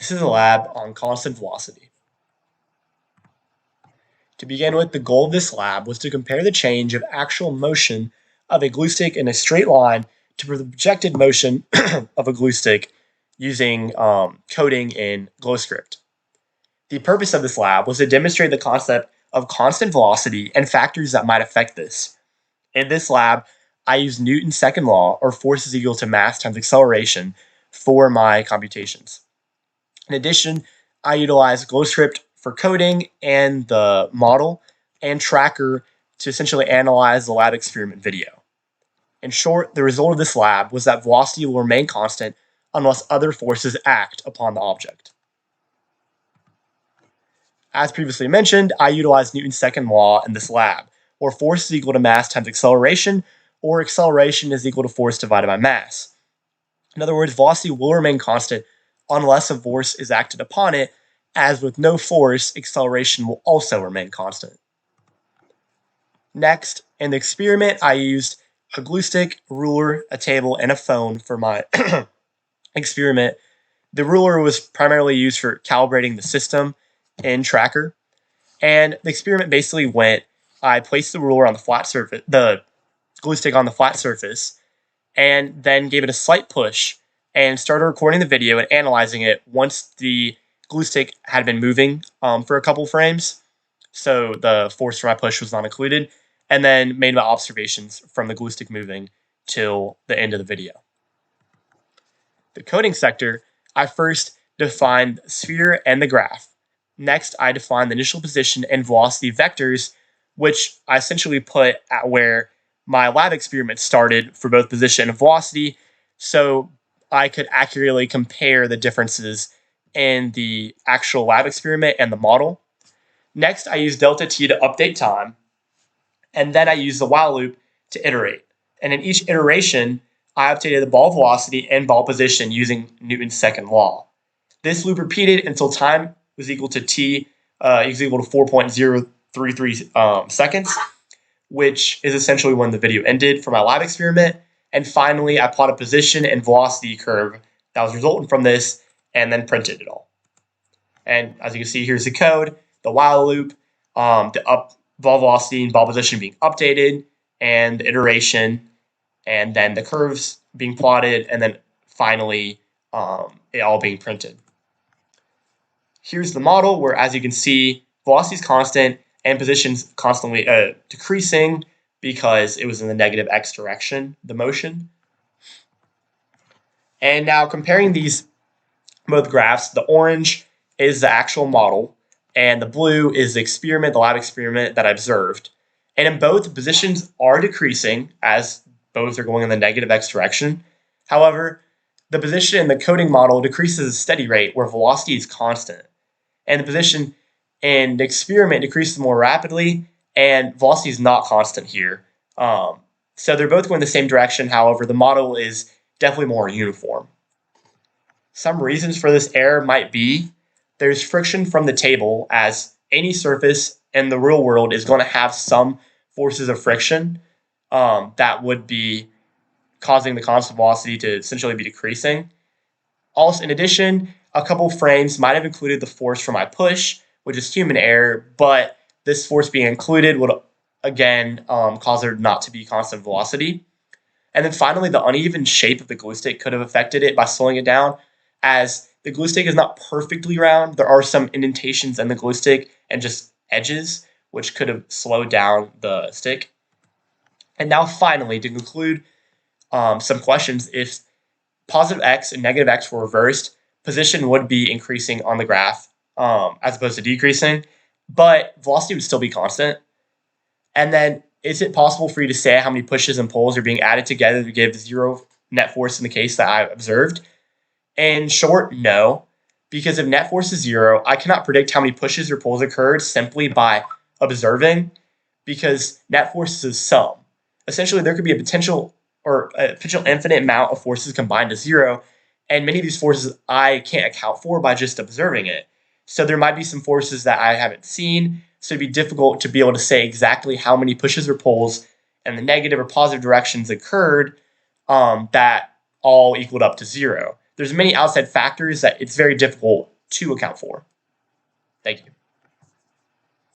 This is a lab on constant velocity. To begin with, the goal of this lab was to compare the change of actual motion of a glue stick in a straight line to the projected motion of a glue stick using coding in GlowScript. The purpose of this lab was to demonstrate the concept of constant velocity and factors that might affect this. In this lab, I used Newton's second law, or force is equal to mass times acceleration, for my computations. In addition, I utilized GlowScript for coding and the model and tracker to essentially analyze the lab experiment video. In short, the result of this lab was that velocity will remain constant unless other forces act upon the object. As previously mentioned, I utilized Newton's second law in this lab, where force is equal to mass times acceleration, or acceleration is equal to force divided by mass. In other words, velocity will remain constant unless a force is acted upon it, as with no force, acceleration will also remain constant. Next, in the experiment, I used a glue stick, a ruler, a table, and a phone for my experiment. The ruler was primarily used for calibrating the system in Tracker, and the experiment basically went, I placed the ruler on the flat surface, the glue stick on the flat surface, and then gave it a slight push and started recording the video and analyzing it once the glue stick had been moving for a couple frames, so the force from my push was not included, and then made my observations from the glue stick moving till the end of the video. The coding sector, I first defined the sphere and the graph. Next, I defined the initial position and velocity vectors, which I essentially put at where my lab experiment started for both position and velocity, so I could accurately compare the differences in the actual lab experiment and the model. Next, I used delta t to update time, and then I used the while loop to iterate. And in each iteration, I updated the ball velocity and ball position using Newton's second law. This loop repeated until time was equal to t is equal to 4.033 seconds, which is essentially when the video ended for my lab experiment. And finally, I plotted position and velocity curve that was resulting from this and then printed it all. And as you can see, here's the code, the while loop, the ball velocity and ball position being updated, and the iteration, and then the curves being plotted, and then finally it all being printed. Here's the model where, as you can see, velocity is constant and position's constantly decreasing because it was in the negative x direction, the motion. And now comparing these both graphs, the orange is the actual model, and the blue is the experiment, the lab experiment that I observed. And in both, the positions are decreasing as both are going in the negative x direction. However, the position in the coding model decreases at a steady rate where velocity is constant. And the position in the experiment decreases more rapidly, and velocity is not constant here. So they're both going the same direction. However, the model is definitely more uniform. Some reasons for this error might be there's friction from the table, as any surface in the real world is going to have some forces of friction that would be causing the constant velocity to essentially be decreasing. Also, in addition, a couple frames might have included the force from my push, which is human error, but this force being included would again cause there not to be constant velocity. And then finally, the uneven shape of the glue stick could have affected it by slowing it down, as the glue stick is not perfectly round. There are some indentations in the glue stick and just edges, which could have slowed down the stick. And now finally, to conclude some questions, if positive x and negative x were reversed, position would be increasing on the graph as opposed to decreasing, but velocity would still be constant. And then, is it possible for you to say how many pushes and pulls are being added together to give zero net force in the case that I observed? In short, no, because if net force is zero, I cannot predict how many pushes or pulls occurred simply by observing, because net force is a sum. Essentially, there could be a potential infinite amount of forces combined to zero, and many of these forces I can't account for by just observing it. So there might be some forces that I haven't seen, so it'd be difficult to be able to say exactly how many pushes or pulls in the negative or positive directions occurred that all equaled up to zero. There's many outside factors that it's very difficult to account for. Thank you.